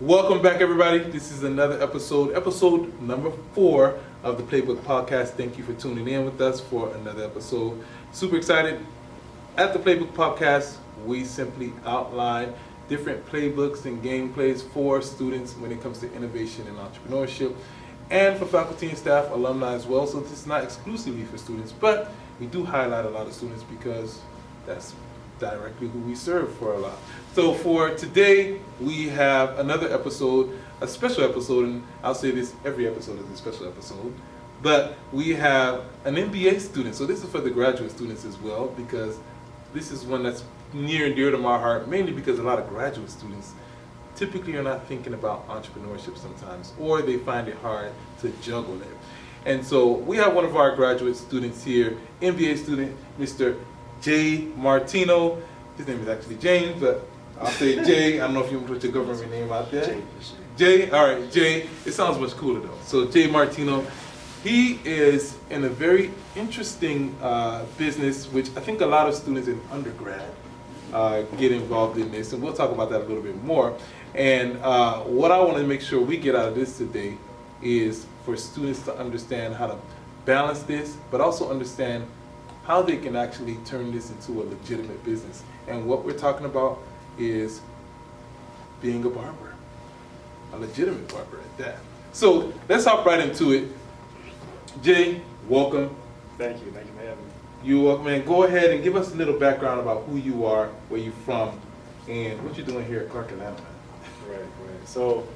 Welcome back, everybody. This is another episode number 4 of the Playbook Podcast. Thank you for tuning in with us for another episode. Super excited. At the Playbook Podcast, we simply outline different playbooks and gameplays for students when it comes to innovation and entrepreneurship, and for faculty and staff, alumni as well. So this is not exclusively for students, but we do highlight a lot of students because that's directly who we serve for a lot. So for today, we have another episode, a special episode, and I'll say this, every episode is a special episode, but we have an MBA student. So this is for the graduate students as well, because this is one that's near and dear to my heart, mainly because a lot of graduate students typically are not thinking about entrepreneurship sometimes, or they find it hard to juggle it. And so we have one of our graduate students here, MBA student, Mr. Jay Martino. His name is actually James, but I'll say Jay. I don't know if you want to put your government name out there. Jay, all right, Jay. It sounds much cooler though. So Jay Martino, he is in a very interesting business, which I think a lot of students in undergrad get involved in this, and we'll talk about that a little bit more. And what I want to make sure we get out of this today is for students to understand how to balance this, but also understand how they can actually turn this into a legitimate business. And what we're talking about is being a barber, a legitimate barber at that. So let's hop right into it. Jay, welcome. Thank you for having me. You're welcome, man. Go ahead and give us a little background about who you are, where you're from, and what you're doing here at Clark Atlanta, man. Right. So,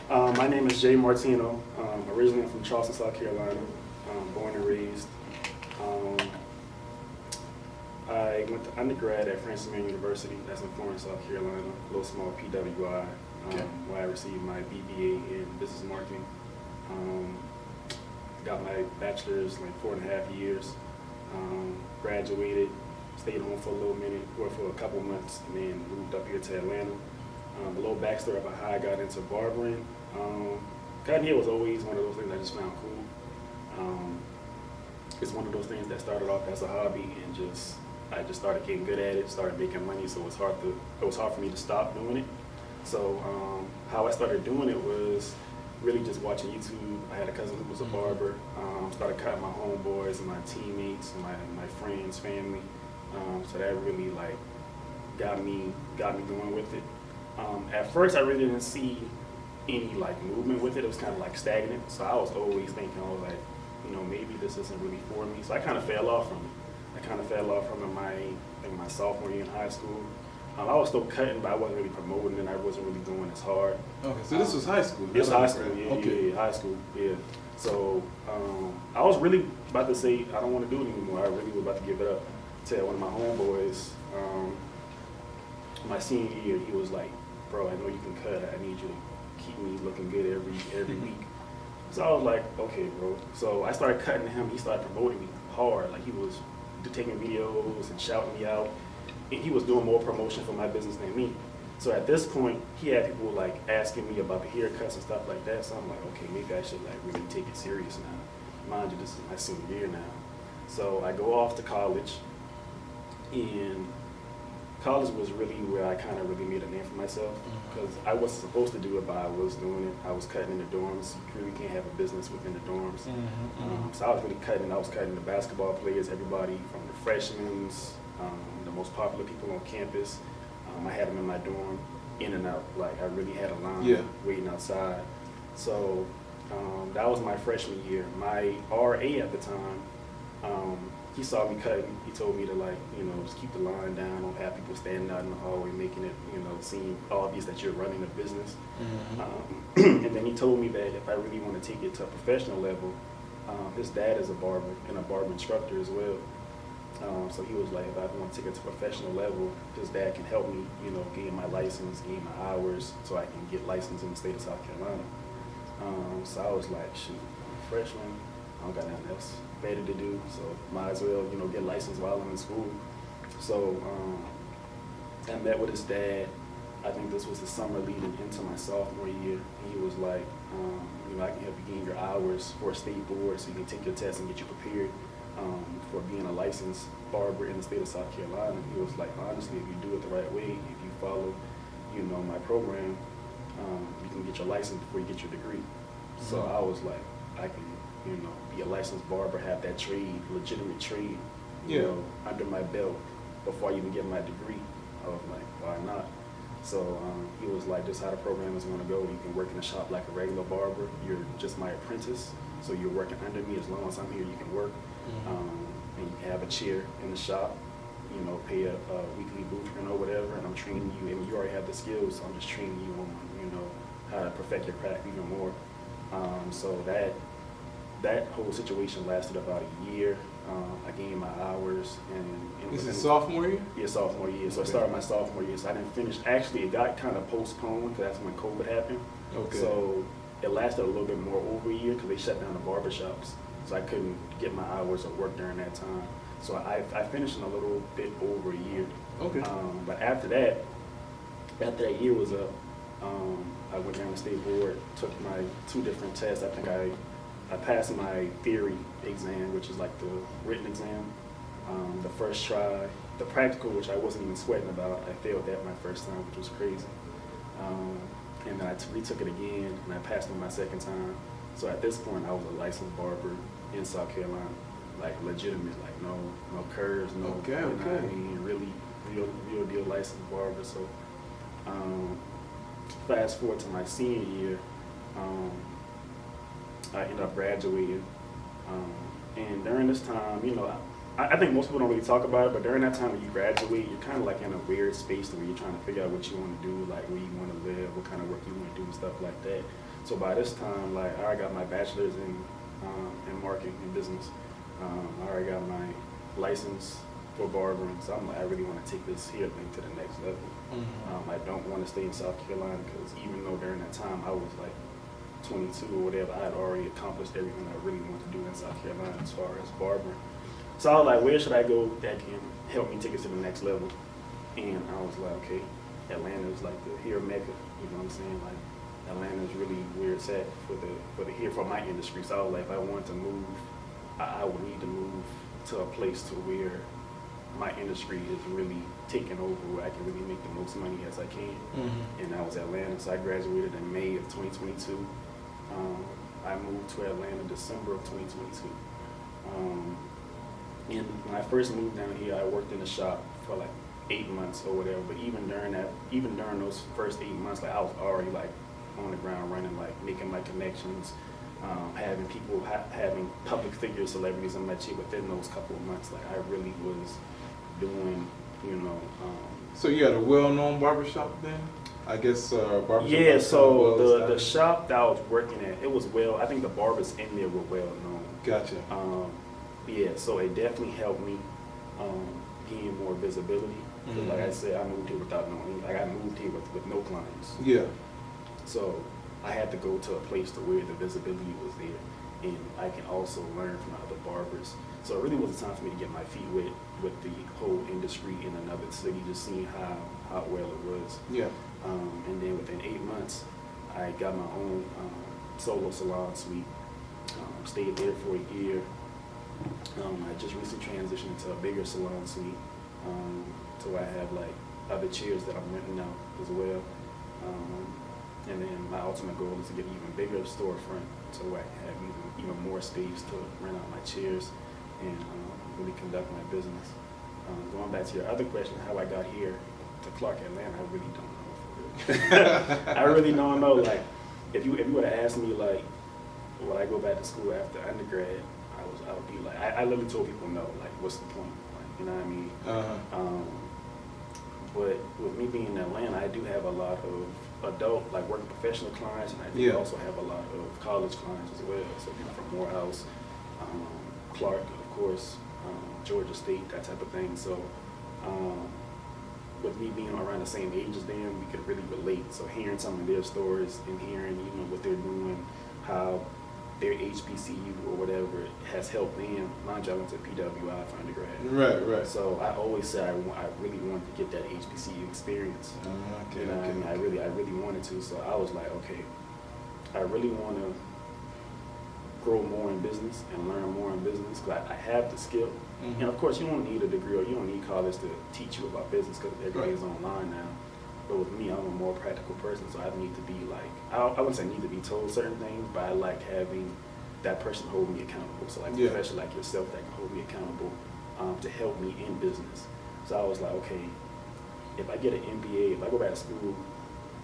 my name is Jay Martino. Originally, I'm from Charleston, South Carolina. Born and raised. I went to undergrad at Francis Marion University. That's in Florence, South Carolina. A little small PWI, where I received my BBA in business marketing. Got my bachelor's like 4.5 years. Graduated, stayed home for a little minute, worked for a couple months, and then moved up here to Atlanta. A little backstory about how I got into barbering. Cutting hair was always one of those things I just found cool. It's one of those things that started off as a hobby, and I just started getting good at it, started making money, so it was hard for me to stop doing it. So how I started doing it was really just watching YouTube. I had a cousin who was a barber. Started cutting my homeboys and my teammates and my friends, family. So that really like got me going with it. At first, I really didn't see any like movement with it. It was kind of like stagnant. So I was always thinking, I was like, maybe this isn't really for me. So I kind of fell off from it. My sophomore year in high school. I was still cutting, but I wasn't really promoting it. I wasn't really going as hard. Okay, so this was high school? This was high school, yeah, high school, yeah. So I was really about to say, I don't want to do it anymore. I really was about to give it up. Tell one of my homeboys, my senior year, he was like, bro, I know you can cut. I need you to keep me looking good every week. So I was like, okay, bro. So I started cutting him. He started promoting me hard. Like he was taking videos and shouting me out. And he was doing more promotion for my business than me. So at this point, he had people like asking me about the haircuts and stuff like that. So I'm like, okay, maybe I should like really take it serious now. Mind you, this is my senior year now. So I go off to college, and college was really where I kind of really made a name for myself, because I wasn't supposed to do it, but I was doing it. I was cutting in the dorms. You really can't have a business within the dorms. So I was really cutting. I was cutting the basketball players, everybody from the freshmen, the most popular people on campus. I had them in my dorm, in and out. Like I really had a line waiting outside. So that was my freshman year. My RA at the time, he saw me cutting. He told me to just keep the line down. Don't have people standing out in the hallway making it, seem obvious that you're running a business. And then he told me that if I really want to take it to a professional level, his dad is a barber and a barber instructor as well. So he was like, if I want to take it to a professional level, his dad can help me, gain my license, gain my hours, so I can get licensed in the state of South Carolina. So I was like, shoot, I'm a freshman. I don't got nothing else better to do, so might as well, get licensed while I'm in school. So I met with his dad. I think this was the summer leading into my sophomore year. He was like, I can help you gain your hours for a state board so you can take your test and get you prepared for being a licensed barber in the state of South Carolina. He was like, honestly, if you do it the right way, if you follow, my program, you can get your license before you get your degree. So Mhm. I was like, I can, be a licensed barber, have that trade, legitimate trade, under my belt before I even get my degree. I was like, why not? So he was like, this is how the program is going to go. You can work in the shop like a regular barber. You're just my apprentice. So you're working under me. As long as I'm here, you can work. And you have a chair in the shop, pay a weekly booth rent or whatever, and I'm training you, and you already have the skills, so I'm just training you on, how to perfect your craft even more. So that whole situation lasted about a year. I gained my hours, and This is sophomore year? Yeah, sophomore year. So I started my sophomore year, so I didn't finish. Actually, it got kind of postponed because that's when COVID happened. Okay. So it lasted a little bit more over a year because they shut down the barbershops. So I couldn't get my hours of work during that time. So I finished in a little bit over a year. Okay. But after that year was up, I went down to state board, took my 2 different tests. I think I passed my theory exam, which is like the written exam, the first try. The practical, which I wasn't even sweating about, I failed that my first time, which was crazy. And then I retook it again, and I passed on my second time. So at this point, I was a licensed barber in South Carolina, like legitimate, like no curves, no. Okay. I mean, really, real deal licensed barber. So fast forward to my senior year, I ended up graduating, and during this time, I think most people don't really talk about it, but during that time when you graduate, you're kind of like in a weird space where you're trying to figure out what you want to do, like where you want to live, what kind of work you want to do, and stuff like that. So by this time, like I already got my bachelor's in marketing and business. I already got my license for barbering, so I'm like, I really want to take this here thing to the next level. I don't want to stay in South Carolina because even though during that time I was like 22 or whatever, I had already accomplished everything I really wanted to do in South Carolina as far as barbering. So I was like, where should I go that can help me take it to the next level? And I was like, okay, Atlanta is like the hair mecca, you know what I'm saying? Like Atlanta is really where it's at for my industry. So I was like, if I wanted to move, I would need to move to a place to where my industry is really taking over, where I can really make the most money as I can. And that was Atlanta. So I graduated in May of 2022. I moved to Atlanta December of 2022. And when I first moved down here, I worked in the shop for like 8 months or whatever. But even during those first 8 months, like I was already like on the ground running, like making my connections, having people, having public figures, celebrities in my cheek within those couple of months. Like I really was doing, So you had a well-known barbershop then? I guess barbershop. Yeah, so the shop that I was working at, it was I think the barbers in there were well known. Gotcha. Yeah, so it definitely helped me gain more visibility. Like I said, I moved here without knowing. Like I moved here with no clients. Yeah. So I had to go to a place to where the visibility was there, and I can also learn from other barbers. So it really was a time for me to get my feet wet with the whole industry in another city, just seeing how well it was. Yeah. And then within 8 months, I got my own solo salon suite. Stayed there for a year. I just recently transitioned into a bigger salon suite, to where I have like other chairs that I'm renting out as well. And then my ultimate goal is to get an even bigger storefront, so I can have even more space to rent out my chairs and really conduct my business. Going back to your other question, how I got here to Clark, Atlanta, I really don't know. For real. I really don't know. Like, if you would have asked me, like, would I go back to school after undergrad, I would be like, I literally told people no. Like, what's the point? Like, you know what I mean? But with me being in Atlanta, I do have a lot of adult, like working professional clients, and I do also have a lot of college clients as well. So people from Morehouse, Clark, of course, Georgia State, that type of thing. So with me being around the same age as them, we could really relate. So hearing some of their stories and hearing, what they're doing, how their HBCU or whatever has helped them. Mind you, I went to PWI for undergrad. Right. So I always said I really wanted to get that HBCU experience. Okay. I really wanted to. So I was like, okay, I really want to grow more in business and learn more in business because I have the skill. And of course, you don't need a degree or you don't need college to teach you about business because everything is online now. But with me, I'm a more practical person, so I need to be like, I wouldn't say need to be told certain things, but I like having that person hold me accountable. So like a professional like yourself that can hold me accountable to help me in business. So I was like, okay, if I get an MBA, if I go back to school,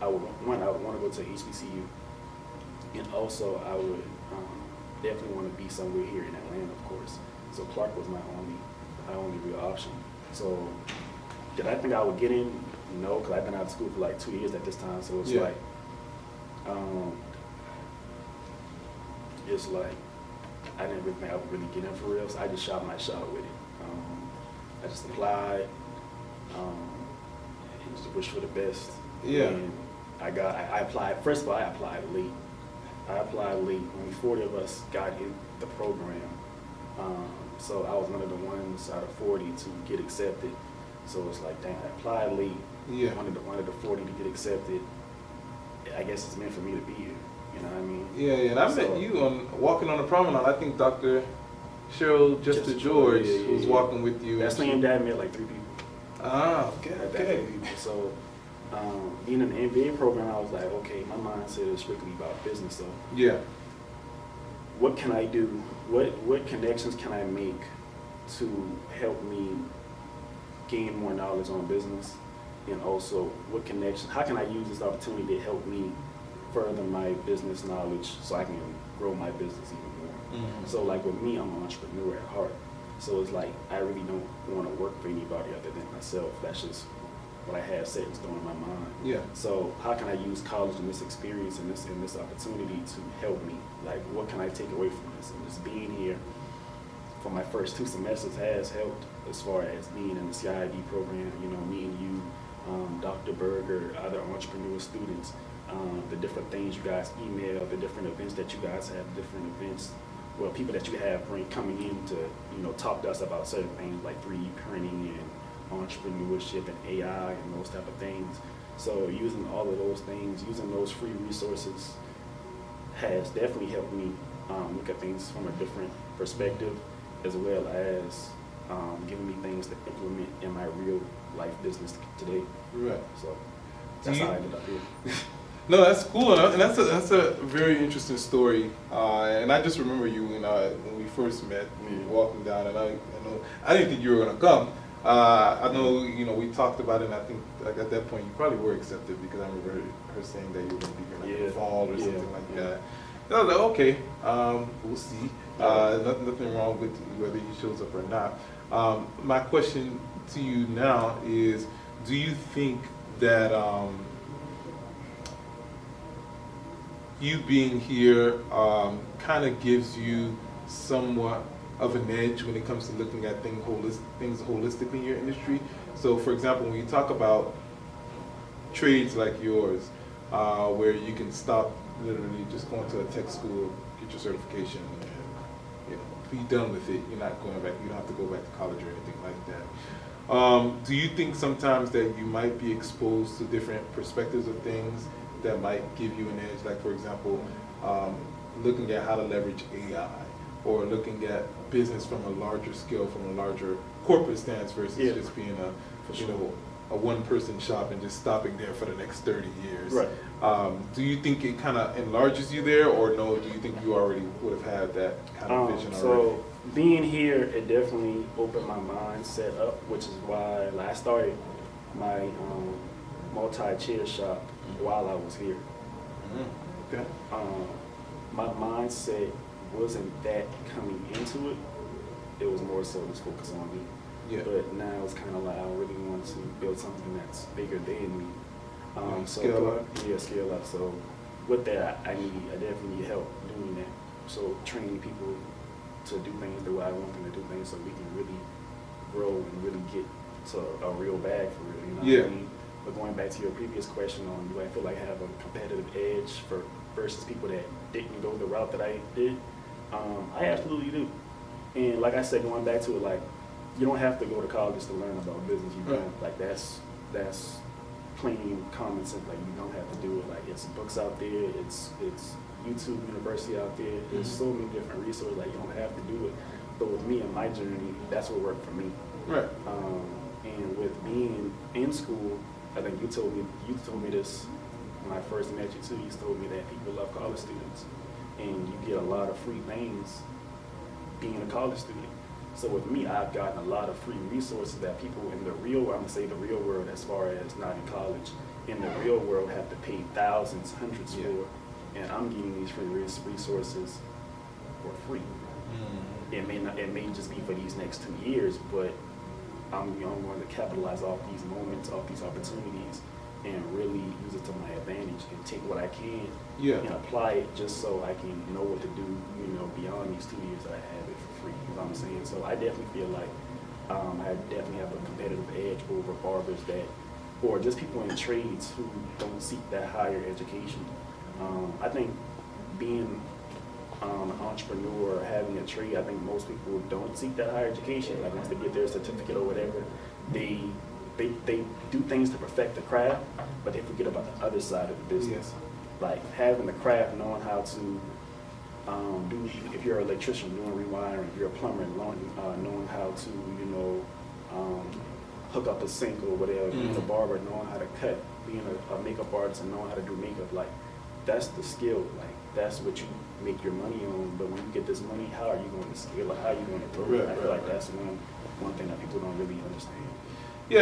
I would want to go to HBCU, and also I would definitely want to be somewhere here in Atlanta, of course. So Clark was my only real option. So did I think I would get in? No, because I've been out of school for like 2 years at this time. So it's like I didn't really think I would really get in for real. So I just shot my shot with it. I just applied, and just wish for the best. Yeah. And I applied. First of all, I applied late. Only 40 of us got in the program. So I was one of the ones out of 40 to get accepted. So it's like, dang, I applied late. Yeah. One of the 40 to get accepted. I guess it's meant for me to be here. You know what I mean? Yeah, and I met you on walking on the promenade. I think Dr. Cheryl Justice George was walking with you. That's when Dad met like 3 people. Ah, okay. So being in the MBA program, I was like, okay, my mindset is strictly about business. So yeah, what can I do? What connections can I make to help me gain more knowledge on business? And also, how can I use this opportunity to help me further my business knowledge so I can grow my business even more? Mm-hmm. So like with me, I'm an entrepreneur at heart. So it's like, I really don't want to work for anybody other than myself. That's just what I have set in stone in my mind. Yeah. So how can I use college and this experience and this opportunity to help me? Like, what can I take away from this? And just being here for my first 2 semesters has helped as far as being in the CID program, you know, meeting you, Dr. Berger, other entrepreneur students, the different things you guys email, the different events that you guys have, different events, well, people that you have coming in to, you know, talk to us about certain things like 3D printing and entrepreneurship and AI and those type of things. So using all of those things, using those free resources has definitely helped me look at things from a different perspective, as well as giving me things to implement in my real life business today. Right. So that's how I ended up here. No, that's cool, and that's a very interesting story. And I just remember you when we first met, we were walking down, and I didn't think you were gonna come. I know, we talked about it, and I think like at that point you probably were accepted because I remember her saying that you were gonna be here like in the fall or something like that. And I was like, okay, we'll see. Nothing wrong with whether he shows up or not. My question to you now is, do you think that you being here kind of gives you somewhat of an edge when it comes to looking at things holistically in your industry? So for example, when you talk about trades like yours, where you can stop literally just going to a tech school, get your certification, and be done with it. You're not going back, you don't have to go back to college or anything like that. Do you think sometimes that you might be exposed to different perspectives of things that might give you an edge? Like for example, looking at how to leverage AI, or looking at business from a larger scale, from a larger corporate stance versus just being a one-person shop and just stopping there for the next 30 years. Right. Do you think it kind of enlarges you there, or no, do you think you already would have had that kind of vision already? So being here, it definitely opened my mindset up, which is why I started my multi-chair shop while I was here. Mm-hmm. Okay. My mindset wasn't that coming into it. It was more so just focus on me. Yeah. But now it's kind of like I really want to build something that's bigger than me. Scale up. Yeah, scale up. So with that, I definitely need help doing that. So training people to do things the way I want them to do things, so we can really grow and really get to a real bag for real. You know what I mean? But going back to your previous question on, do I feel like I have a competitive edge versus people that didn't go the route that I did? I absolutely do. And like I said, going back to it, like, you don't have to go to college to learn about business. You don't. Like that's plain common sense. Like you don't have to do it. Like it's books out there. It's YouTube University out there. There's so many different resources. Like you don't have to do it. But with me and my journey, that's what worked for me. Right. And with being in school, I think you told me this when I first met you too. You told me that people love college students, and you get a lot of free things being a college student. So with me, I've gotten a lot of free resources that people in the real, I'm gonna say the real world, as far as not in college, in the real world have to pay thousands, hundreds for, and I'm getting these free resources for free. It may just be for these next 2 years, but I'm going to capitalize off these moments, off these opportunities, and really use it to my advantage and take what I can and apply it just so I can know what to do, beyond these 2 years that I have it for free. You know what I'm saying? So I definitely feel like I definitely have a competitive edge over barbers or just people in trades who don't seek that higher education. I think being an entrepreneur, having a trade, I think most people don't seek that higher education. Like once they get their certificate or whatever, they do things to perfect the craft, but they forget about the other side of the business. Like having the craft, knowing how to do, if you're an electrician, doing rewiring, if you're a plumber, knowing how to, hook up a sink or whatever, being a barber, knowing how to cut, being a makeup artist and knowing how to do makeup, like that's the skill. Like that's what you make your money on. But when you get this money, how are you going to scale it? How are you going to grow it? I feel like that's one thing that people don't really understand. Yeah.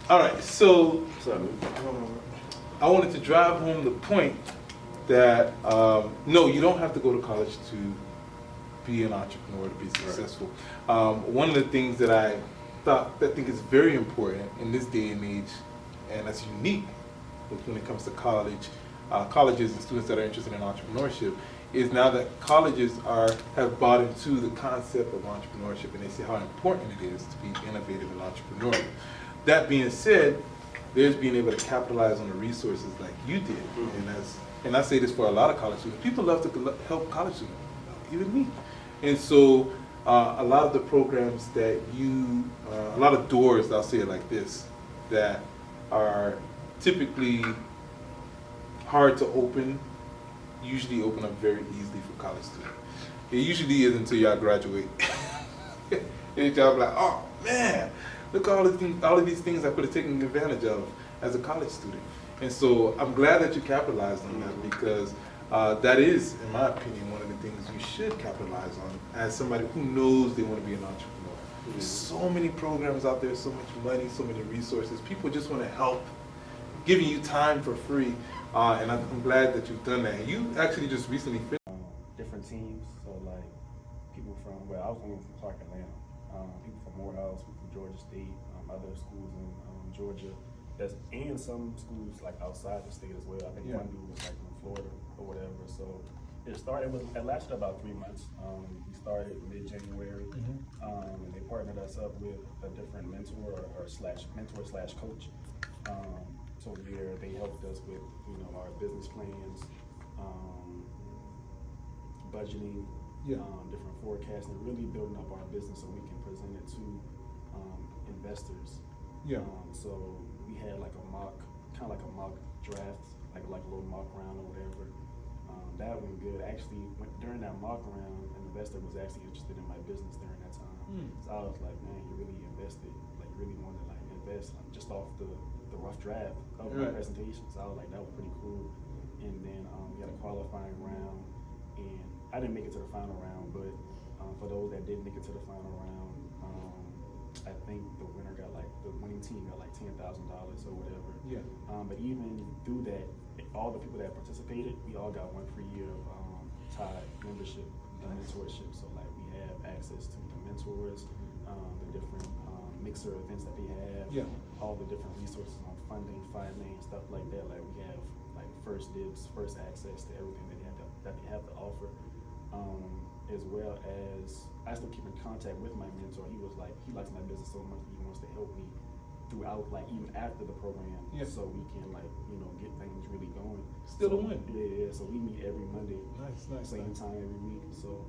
All right. So I wanted to drive home the point that no, you don't have to go to college to be an entrepreneur, to be successful. One of the things that I think is very important in this day and age, and that's unique when it comes to colleges and students that are interested in entrepreneurship, is now that colleges have bought into the concept of entrepreneurship, and they see how important it is to be innovative and entrepreneurial. That being said, there's being able to capitalize on the resources like you did, and I say this for a lot of college students. People love to help college students, even me. And so a lot of the programs that a lot of doors, I'll say it like this, that are typically hard to open, usually open up very easily for college students. It usually is until y'all graduate. And y'all be like, oh man, look at all of these things I could have taken advantage of as a college student. And so I'm glad that you capitalized on that, because that is, in my opinion, one of the things you should capitalize on as somebody who knows they want to be an entrepreneur. There's so many programs out there, so much money, so many resources. People just want to help, giving you time for free. And I'm glad that you've done that. And you actually just recently finished. Different teams, so like people from, I was only from Clark, Atlanta. People from Morehouse, people from Georgia State, other schools in Georgia, and some schools like outside the state as well. I think one dude was like in Florida or whatever. So it lasted about 3 months. We started mid-January, and they partnered us up with a different mentor slash coach. So there, they helped us with our business plans, budgeting, different forecasting, really building up our business so we can present it to investors. So we had like a mock draft, like a little mock round or whatever. That went good. Actually, during that mock round, an investor was actually interested in my business during that time. So I was like, man, you really invested, like really wanted to like invest just off the rough draft of my presentation. So I was like, that was pretty cool. And then we had a qualifying round, and I didn't make it to the final round, but for those that did make it to the final round, I think the winning team got like $10,000 or whatever. But even through that, all the people that participated, we all got 1 free year of Tide membership and mentorship. So like we have access to the mentors, the different mixer events that they have, all the different resources on funding, finance, stuff like that. Like we have like first dibs, first access to everything that they have to offer. As well as I still keep in contact with my mentor. He was like, he likes my business so much that he wants to help me throughout, like even after the program, so we can like get things really going. Still a win. Yeah. So we meet every Monday, same time every week. So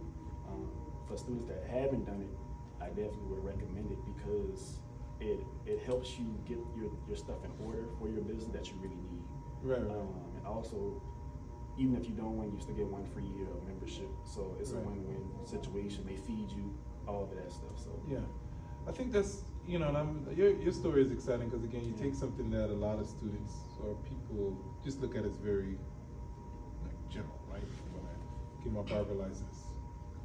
for students that haven't done it, I definitely would recommend it, because it helps you get your stuff in order for your business that you really need. And also, even if you don't win, you still get 1 free year of membership. So it's a win-win situation. They feed you all of that stuff. So I think that's you know, and your story is exciting because again, you take something that a lot of students or people just look at as very like general, right? When I get my barber license,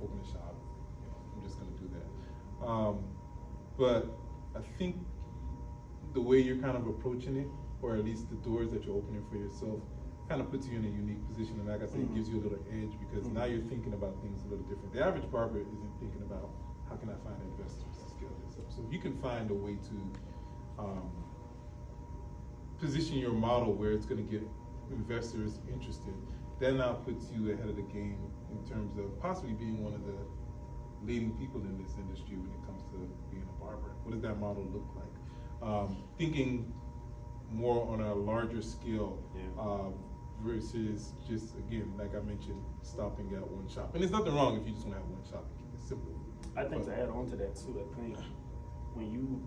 open a shop, you know, I'm just going to do that. But I think the way you're kind of approaching it, or at least the doors that you're opening for yourself, kind of puts you in a unique position. And like I said, it gives you a little edge because now you're thinking about things a little different. The average barber isn't thinking about how can I find investors to scale this up. So if you can find a way to position your model where it's going to get investors interested, that now puts you ahead of the game in terms of possibly being one of the leading people in this industry when it comes to being a barber. What does that model look like? Thinking more on a larger scale versus just, again, like I mentioned, stopping at one shop. And there's nothing wrong if you just want to have one shop and keep it simple. I think to add on to that too, I think when you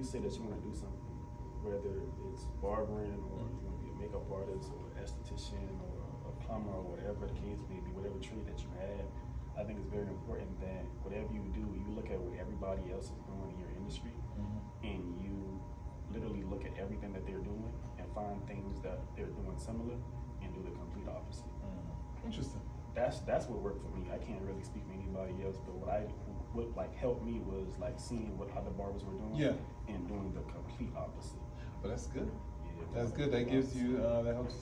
say that you want to do something, whether it's barbering or you want to be a makeup artist or an esthetician or a plumber or whatever the case may be, whatever trade that you have, I think it's very important that whatever you do, you look at what everybody else is doing in your industry, and you literally look at everything that they're doing and find things that they're doing similar and do the complete opposite. Interesting. That's what worked for me. I can't really speak for anybody else, but what like helped me was like seeing what other barbers were doing and doing the complete opposite. Well, that's good. Yeah, that's good. That gives you that helps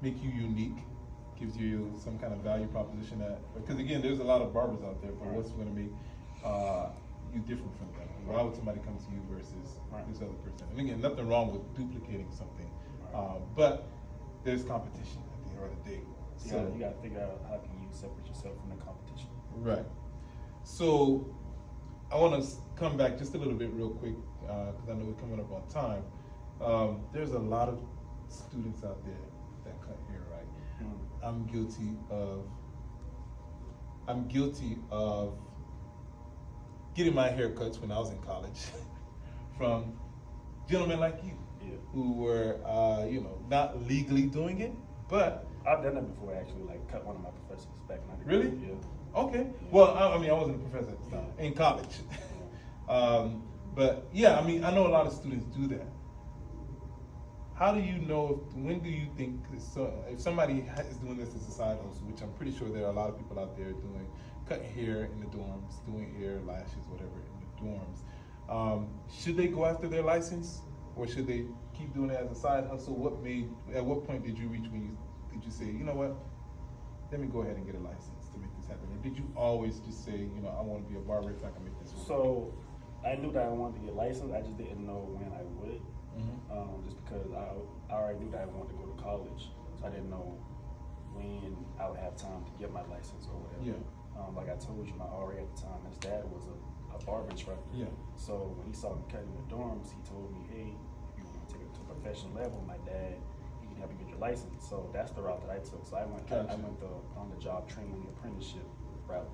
make you unique. Gives you some kind of value proposition because again, there's a lot of barbers out there, but what's going to make you different from them? Why would somebody come to you versus this other person? And again, nothing wrong with duplicating something, but there's competition at the end of the day. So you got to figure out how can you separate yourself from the competition. Right. So I want to come back just a little bit real quick because I know we're coming up on time. There's a lot of students out there that cut hair, right? I'm guilty of getting my haircuts when I was in college from gentlemen like you who were, not legally doing it, but I've done that before actually, like cut one of my professors back in the Really? Yeah. Okay. Yeah. Well, I wasn't a professor at the time in college, but yeah, I know a lot of students do that. How do you know? When do you think if somebody is doing this as a side hustle, which I'm pretty sure there are a lot of people out there doing, cutting hair in the dorms, doing hair, lashes, whatever in the dorms, should they go after their license, or should they keep doing it as a side hustle? At what point did you reach when did you say, you know what, let me go ahead and get a license to make this happen? Or did you always just say, I want to be a barber if I can make this work? So I knew that I wanted to get licensed. I just didn't know when I would. Just because I already knew that I wanted to go to college, so I didn't know when I would have time to get my license or whatever. Yeah. Like I told you, my RA at the time, his dad was a barber instructor. Yeah. So when he saw me cutting in the dorms, he told me, hey, if you want to take it to a professional level, my dad, he can help you get your license. So that's the route that I took. So I went the on-the-job training apprenticeship route.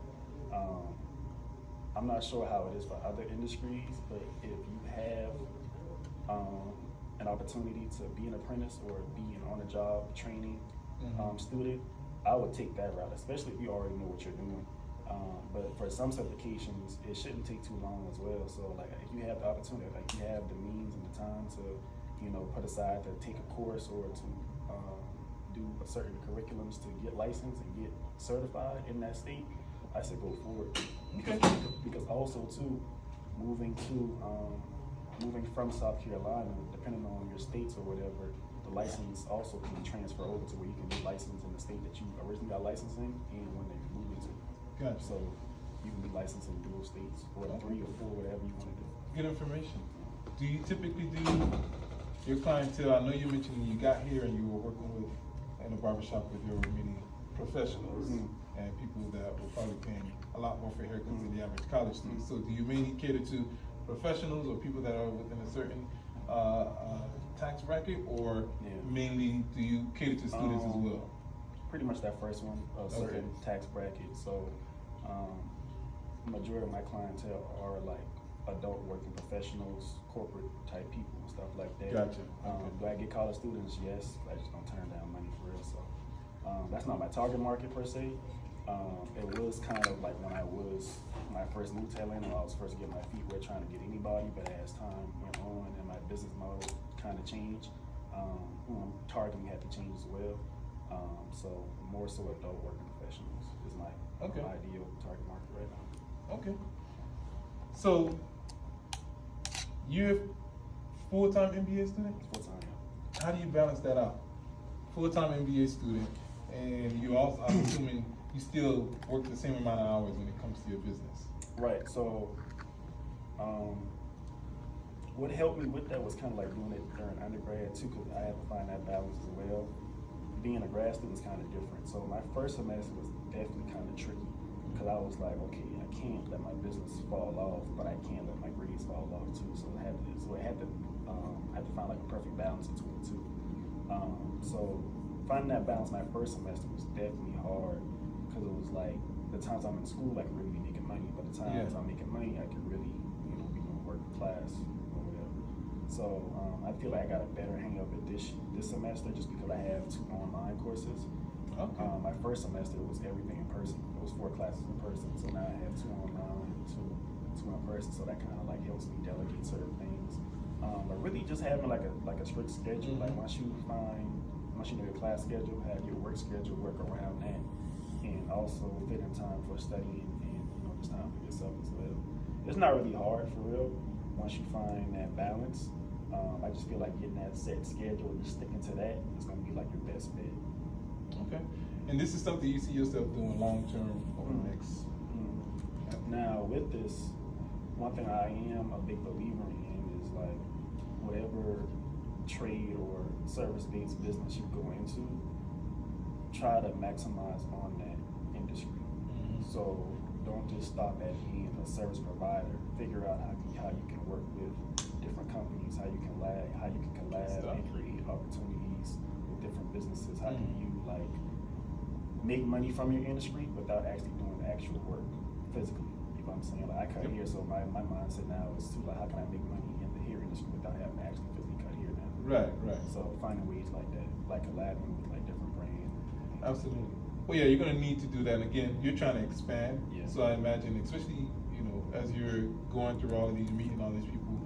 I'm not sure how it is for other industries, but if you have an opportunity to be an apprentice or be an on-the-job training student, I would take that route, especially if you already know what you're doing. But for some certifications, it shouldn't take too long as well. So like if you have the opportunity, like you have the means and the time to, put aside to take a course or to do a certain curriculums to get licensed and get certified in that state, I said go forward. Because also too, moving from South Carolina, depending on your states or whatever, the license also can transfer over to where you can be licensed in the state that you originally got licensed in and when they move into. Gotcha. So you can be licensed in dual states or 3 or 4, whatever you want to do. Good information. Do you typically do your clientele? I know you mentioned when you got here and you were working in a barbershop with your many professionals and people that were probably paying a lot more for haircuts than the average college student. So do you mainly cater to professionals or people that are within a certain tax bracket, or mainly do you cater to students as well? Pretty much that first one, a certain tax bracket. So majority of my clientele are like adult working professionals, corporate type people and stuff like that. Gotcha. Do I get college students? Yes. I just don't turn down money for real. So that's not my target market per se. It was kind of like when I first moved to Atlanta, I was first getting my feet wet trying to get anybody, but as time went on and my business model kind of changed, who I'm targeting had to change as well. So more so adult working professionals is my ideal target market right now. Okay. So you're a full-time MBA student? Full-time, yeah. How do you balance that out? Full-time MBA student, and you also, I'm assuming you still work the same amount of hours when it comes to your business. Right. So what helped me with that was kind of like doing it during undergrad too, because I had to find that balance as well. Being a grad student is kind of different. So my first semester was definitely kind of tricky because I was like, okay, I can't let my business fall off, but I can't let my grades fall off too. So I had to find like a perfect balance between the two. So finding that balance my first semester was definitely hard because it was like the times I'm in school, I can really be making money, but the times I'm making money, I can really, be doing work class or whatever. So I feel like I got a better hang of it this semester just because I have 2 online courses. Okay. My first semester it was everything in person. It was 4 classes in person. So now I have 2 online, 2 in person. So that kind of like helps me delegate certain things. But really just having like a strict schedule. Like once you know your class schedule, have your work schedule, work around that, and also fit in time for studying and just time for yourself as well. It's not really hard for real once you find that balance. I just feel like getting that set schedule and just sticking to that is going to be like your best bet. Okay. And this is something you see yourself doing long term over the next. Now with this, one thing I am a big believer in is like whatever trade or service-based business you go into, try to maximize on that industry. So don't just stop at being a service provider. Figure out how you can work with different companies, how you can collab and create opportunities with different businesses. How can you like make money from your industry without actually doing the actual work physically? You know what I'm saying? Like I cut hair, so my mindset now is to like how can I make money in the hair industry without having to actually physically cut hair now? Right. So finding ways like that, like collabing with like different brands. Absolutely. Well, yeah, you're going to need to do that. And again, you're trying to expand. Yeah. So I imagine, especially as you're going through all of these, meeting all these people,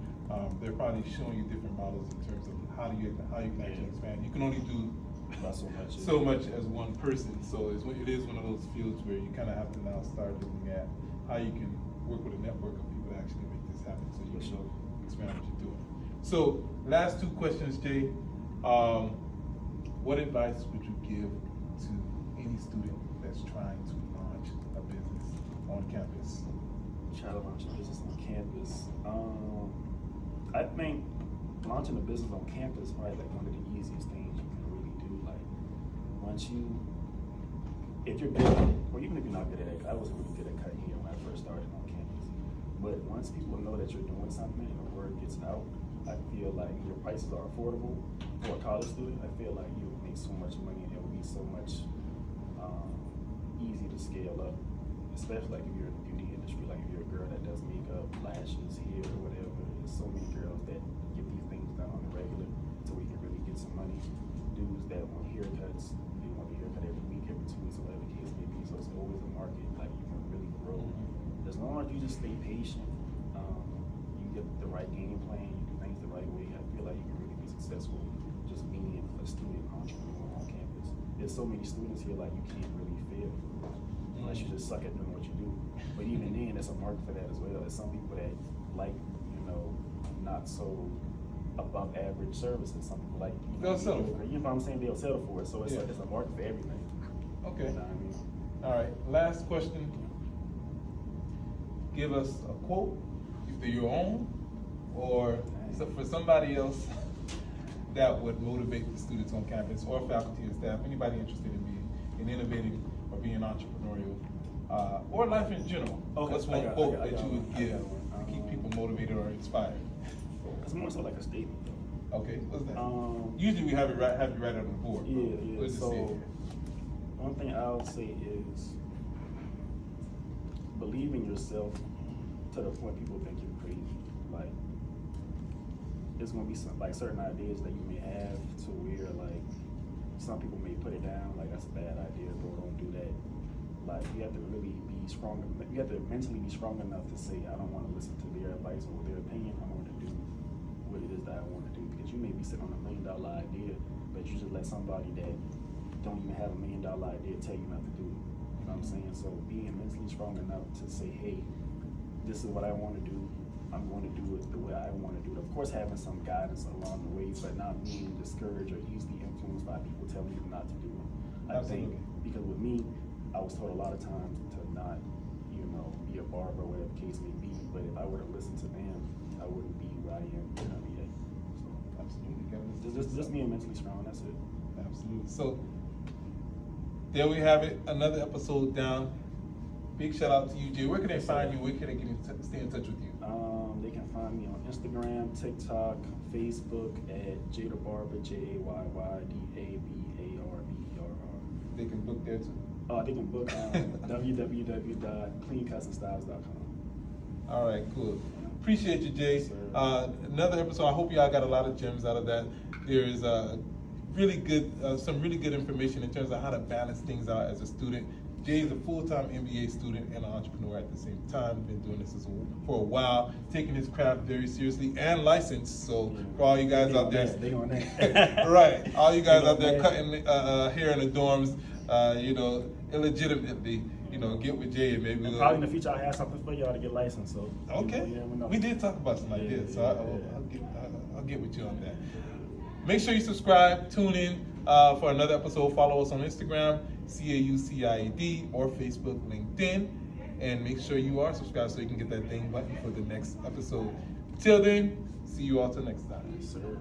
they're probably showing you different models in terms of how you can actually expand. You can only do Not so much as one person. So it is one of those fields where you kind of have to now start looking at how you can work with a network of people to actually make this happen. So you can expand what you're doing. So last 2 questions, Jay. What advice would you give to any student that's trying to launch a business on campus? Try to launch a business on campus. I think launching a business on campus is probably like one of the easiest things you can really do. Like if you're good at it, or even if you're not good at it, I wasn't really good at cutting hair when I first started on campus. But once people know that you're doing something and the word gets out, I feel like your prices are affordable for a college student. I feel like you will make so much money and it will be so much easy to scale up, especially like if you're in the beauty industry, like if you're a girl that does makeup, lashes, hair, or whatever. There's so many girls that get these things done on the regular so we can really get some money. Dudes that want haircuts, they want a haircut every week, every 2 weeks, or whatever the case may be. So it's always a market, like you can really grow. As long as you just stay patient, you get the right game plan, you do things the right way, I feel like you can really be successful just being a student entrepreneur on campus. There's so many students here, like you can't really fail unless you just suck at doing what you do. But even then, there's a market for that as well. There's some people that like, not so above average services. Some people like, they'll settle for it. You know what I'm saying? They'll settle for it. So it's like, there's a market for everything. Okay. You know what I mean? All right. Last question. Give us a quote, either your own or for somebody else that would motivate the students on campus or faculty and staff, anybody interested in being innovating or being entrepreneurial, or life in general. What's one quote that you would give to keep people motivated or inspired? It's more so like a statement, though. Okay, what's that? Usually we have you write it on the board. Yeah. So one thing I'll say is believe in yourself to the point people think you're crazy. Like there's gonna be some like certain ideas that you may have to where like some people may put it down like that's a bad idea, bro. Don't do that. Like, you have to really be strong. You have to mentally be strong enough to say, I don't want to listen to their advice or their opinion. I want to do what it is that I want to do. Because you may be sitting on $1 million idea, but you just let somebody that don't even have $1 million idea tell you not to do it. You know what I'm saying? So being mentally strong enough to say, hey, this is what I want to do. I'm going to do it the way I want to do it. Of course, having some guidance along the way, but not being discouraged or easily influenced by people telling you not to do it. I think because with me, I was told a lot of times to not, be a barber or whatever the case may be. But if I were to listen to them, I wouldn't be where I am yet. So absolutely, just being mentally strong. That's it. Absolutely. So there we have it. Another episode down. Big shout out to you, Jay. Where can they find you? Where can they stay in touch with you? They can find me on Instagram, TikTok, Facebook at Jay the Barber, JAYYDABARBERR. They can book there too. They can book www.cleancustomstyles.com. All right, cool. Appreciate you, Jay. Yes, Another episode. I hope y'all got a lot of gems out of that. There is really good, some really good information in terms of how to balance things out as a student. Jay is a full-time MBA student and an entrepreneur at the same time. Been doing this for a while, taking his craft very seriously and licensed. So for all you guys out there, right? All you guys out there cutting hair in the dorms, illegitimately, get with Jay and maybe probably in the future I'll have something for y'all to get licensed. So okay, we did talk about some ideas, so I'll get with you on that. Make sure you subscribe, tune in for another episode. Follow us on Instagram, CAU CIED, or Facebook, LinkedIn, and make sure you are subscribed so you can get that ding button for the next episode. Till then, see you all till next time. Yes, sir.